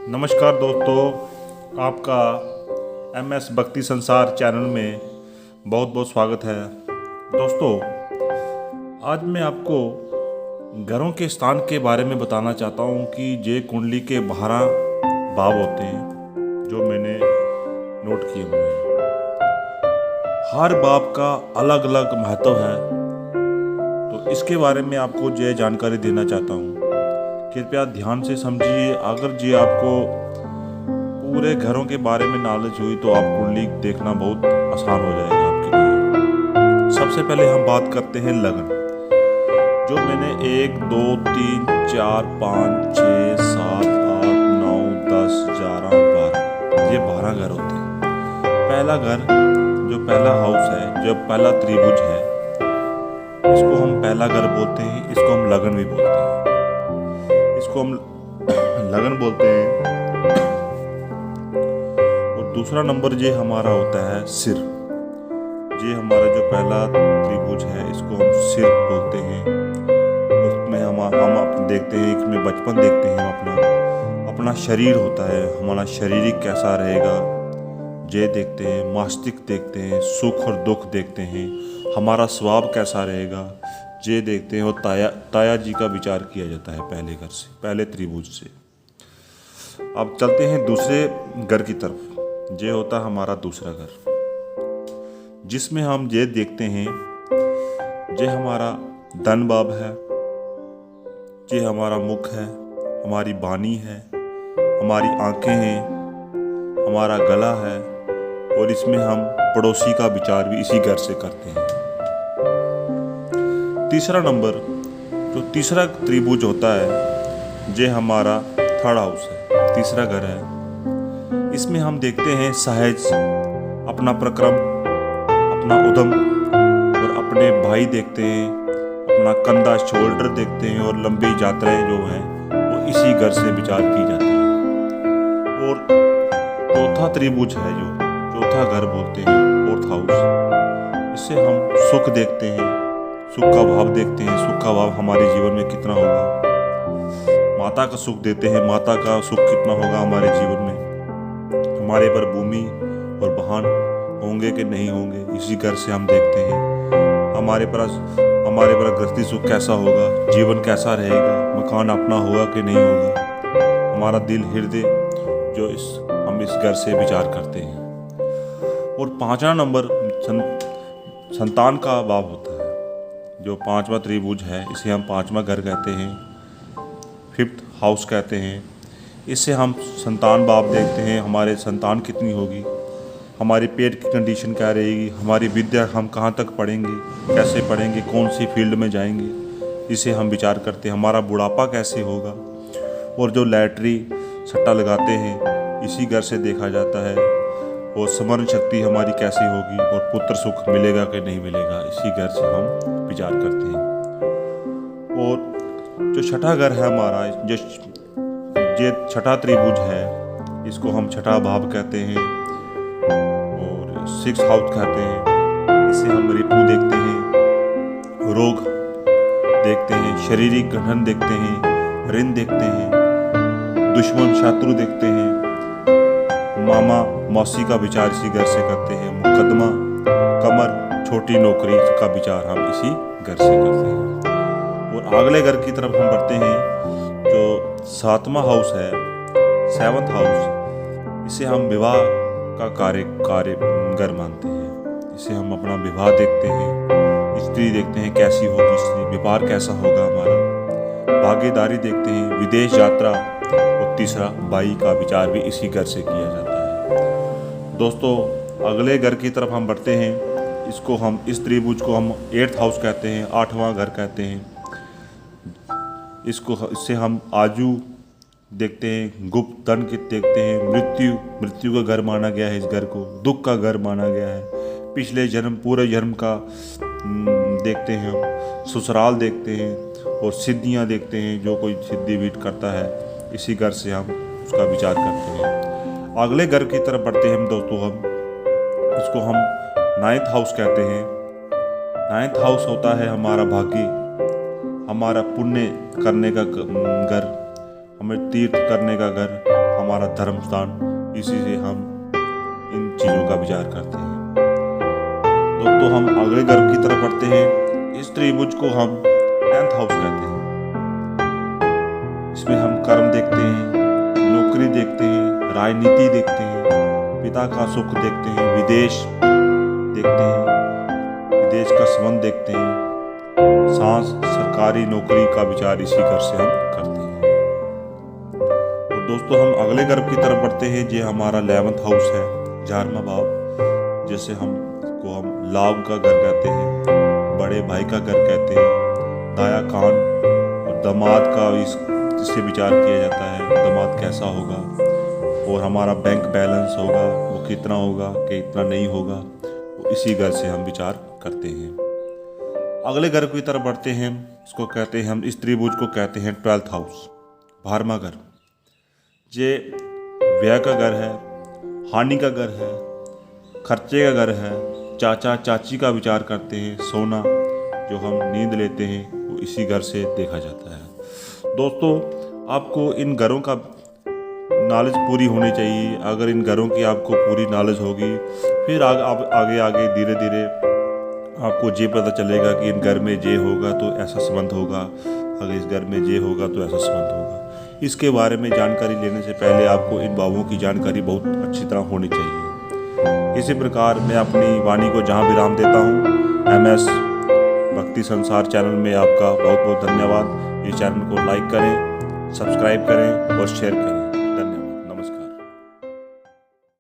नमस्कार दोस्तों, आपका MS भक्ति संसार चैनल में बहुत बहुत स्वागत है। दोस्तों, आज मैं आपको घरों के स्थान के बारे में बताना चाहता हूँ कि जे कुंडली के 12 भाव होते हैं जो मैंने नोट किए हुए हैं। हर भाव का अलग अलग महत्व है, तो इसके बारे में आपको जो जानकारी देना चाहता हूँ। कृपया ध्यान से समझिए। अगर जी आपको पूरे घरों के बारे में नॉलेज हुई तो आप कुंडली देखना बहुत आसान हो जाएगा आपके लिए। सबसे पहले हम बात करते हैं लगन, जो मैंने 1 2 3 4 5 6 7 8 9 10 11 12 ये 12 घर होते हैं। पहला घर, जो पहला हाउस है, जो पहला त्रिभुज है, इसको हम पहला घर बोलते हैं। इसको हम लगन भी बोलते हैं। इसको हम लगन बोलते हैं। और दूसरा नंबर ये हमारा होता है सिर। ये हमारा जो पहला त्रिभुज है, इसको हम सिर बोलते हैं। उसमें हम देखते हैं, इसमें बचपन देखते हैं, अपना शरीर होता है, हमारा शारीरिक कैसा रहेगा ये देखते हैं। मस्तिष्क देखते हैं, सुख और दुख देखते हैं, हमारा स्वभाव कैसा रहेगा ये देखते हैं। और ताया जी का विचार किया जाता है पहले घर से, पहले त्रिभुज से। अब चलते हैं दूसरे घर की तरफ। ये होता है हमारा दूसरा घर, जिसमें हम ये देखते हैं, ये हमारा धन भाव है, ये हमारा मुख है, हमारी वाणी है, हमारी आंखें हैं, हमारा गला है। और इसमें हम पड़ोसी का विचार भी इसी घर से करते हैं। तीसरा नंबर, जो तीसरा त्रिभुज होता है, ये हमारा थर्ड हाउस है, तीसरा घर है। इसमें हम देखते हैं सहज, अपना प्रक्रम, अपना उद्यम और अपने भाई देखते हैं, अपना कंधा शोल्डर देखते हैं। और लंबी यात्राएं जो हैं वो इसी घर से विचार की जाती है। और चौथा त्रिभुज है, जो चौथा घर बोलते हैं, फोर्थ हाउस, इससे हम सुख देखते हैं, सुख का भाव देखते हैं। सुख का भाव हमारे जीवन में कितना होगा, माता का सुख देते हैं, माता का सुख कितना होगा हमारे जीवन में, हमारे पर भूमि और वाहन होंगे कि नहीं होंगे, इसी घर से हम देखते हैं। हमारे पर गृहस्थी सुख कैसा होगा, जीवन कैसा रहेगा, मकान अपना होगा कि नहीं होगा, हमारा दिल हृदय जो हम इस घर से विचार करते हैं। और पांचवा नंबर संतान का भाव होता है, जो पांचवा त्रिभुज है, इसे हम पांचवा घर कहते हैं, फिफ्थ हाउस कहते हैं। इससे हम संतान भाव देखते हैं, हमारे संतान कितनी होगी, हमारी पेट की कंडीशन क्या रहेगी, हमारी विद्या हम कहाँ तक पढ़ेंगे, कैसे पढ़ेंगे, कौन सी फील्ड में जाएंगे, इसे हम विचार करते हैं। हमारा बुढ़ापा कैसे होगा। और जो लैटरी सट्टा लगाते हैं, इसी घर से देखा जाता है। और स्मरण शक्ति हमारी कैसी होगी, और पुत्र सुख मिलेगा कि नहीं मिलेगा, इसी घर से हम विचार करते हैं। और जो छठा घर है हमारा, जो छठा त्रिभुज है, इसको हम छठा भाव कहते हैं और सिक्स हाउस कहते हैं। इसे हम रिपु देखते हैं, रोग देखते हैं, शारीरिक गठन देखते हैं, ऋण देखते हैं, दुश्मन शत्रु देखते हैं, मामा मौसी का विचार इसी घर से करते हैं, मुकदमा, कमर, छोटी नौकरी का विचार हम इसी घर से करते हैं। और अगले घर की तरफ हम बढ़ते हैं, जो सातवां हाउस है, सेवंथ हाउस, इसे हम विवाह का कार्य घर मानते हैं। इसे हम अपना विवाह देखते हैं, स्त्री देखते हैं कैसी होगी स्त्री, व्यापार कैसा होगा हमारा, भागीदारी देखते हैं, विदेश यात्रा। और तीसरा भाई का विचार भी इसी घर से किया जाता है। दोस्तों, अगले घर की तरफ हम बढ़ते हैं। इस त्रिभुज को हम 8th हाउस कहते हैं, 8वां घर कहते हैं। इससे हम आजू देखते हैं, गुप्त धन की देखते हैं, मृत्यु का घर माना गया है, इस घर को दुख का घर माना गया है। पिछले जन्म, पूरे जन्म का देखते हैं, ससुराल देखते हैं, और सिद्धियां देखते हैं, जो कोई सिद्धि वीट करता है, इसी घर से हम उसका विचार करते हैं। अगले घर की तरफ बढ़ते हैं दोस्तों। इसको हम 9th हाउस कहते हैं। 9th हाउस होता है हमारा भाग्य, हमारा पुण्य करने का घर, हमें तीर्थ करने का घर, हमारा धर्म स्थान, इसी से हम इन चीज़ों का विचार करते हैं। दोस्तों हम अगले गर्भ की तरफ बढ़ते हैं। इस त्रिभुज को हम 10th हाउस कहते हैं। इसमें हम कर्म देखते हैं, नौकरी देखते हैं, राजनीति देखते हैं, पिता का सुख देखते हैं, विदेश देखते हैं, विदेश का संबंध देखते हैं, सांस सरकारी नौकरी का विचार इसी घर से हम करते हैं। और दोस्तों हम अगले गर्भ की तरफ बढ़ते हैं। ये हमारा 11th हाउस है, 11वां भाव, जैसे हम लाभ का घर कहते हैं, बड़े भाई का घर कहते हैं, दाया कान और दामाद का इससे विचार किया जाता है, दामाद कैसा होगा और हमारा बैंक बैलेंस होगा वो कितना होगा कितना नहीं होगा, वो इसी घर से हम विचार करते हैं। अगले घर की तरफ बढ़ते हैं। इसको कहते हैं हम, इस त्रिभुज को कहते हैं 12th हाउस, 12वां घर। ये व्यय का घर है, हानि का घर है, खर्चे का घर है, चाचा चाची का विचार करते हैं, सोना जो हम नींद लेते हैं वो इसी घर से देखा जाता है। दोस्तों आपको इन घरों का नॉलेज पूरी होनी चाहिए। अगर इन घरों की आपको पूरी नॉलेज होगी, फिर आगे आगे धीरे धीरे आपको ये पता चलेगा कि इन घर में ये होगा तो ऐसा संबंध होगा, अगर इस घर में ये होगा तो ऐसा संबंध होगा। इसके बारे में जानकारी लेने से पहले आपको इन भावों की जानकारी बहुत अच्छी तरह होनी चाहिए। इसी प्रकार मैं अपनी वाणी को जहाँ विराम देता हूँ। MS भक्ति संसार चैनल में आपका बहुत बहुत धन्यवाद। इस चैनल को लाइक करें, सब्सक्राइब करें और शेयर करें।